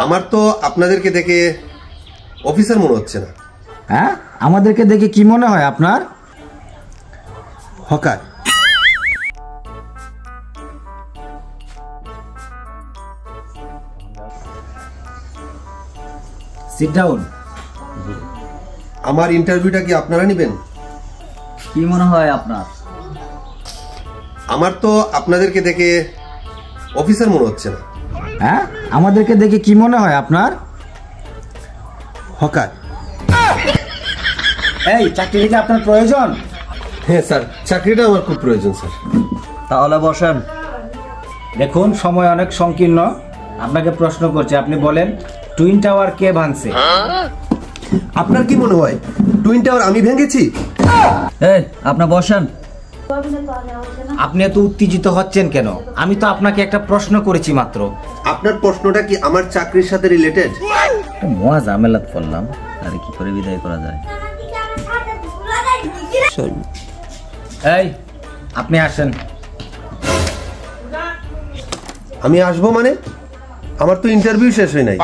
আমার তো আপনাদেরকে দেখে অফিসার মনে হচ্ছে না। হ্যাঁ, আমাদেরকে দেখে কি মনে হয় আপনার? হকার। Sit down. আমার ইন্টারভিউটা কি আপনারা নেবেন? কি মনে হয় আপনার? আমার তো আপনাদেরকে দেখে অফিসার মনে হচ্ছে না। হ্যাঁ, আমাদেরকে দেখে কি মনে হয় আপনার? হকার। এই চাকরি কি আপনার প্রয়োজন? হ্যাঁ স্যার, চাকরিটা আমার খুব প্রয়োজন স্যার। তাহলে বসেন। দেখুন, সময় অনেক সংকীর্ণ। আপনাকে প্রশ্ন করছে, আপনি বলেন টুইন টাওয়ার কে ভাঙছে? আপনার কি মনে হয় টুইন টাওয়ার আমি ভেঙেছি? এই আপনি বসেন। আপনি এত উত্তেজিত হচ্ছেন কেন? আমি তো আপনাকে একটা প্রশ্ন করেছি মাত্র। আপনার প্রশ্নটা কি আমার চাকরির সাথে রিলেটেড? মহা ঝামেলাত পড়লাম, আরে কি করে বিদায় করা যায়? এই আপনি আসেন। আমি আসবো মানে? আমার তো ইন্টারভিউ শেষ হয় নাই।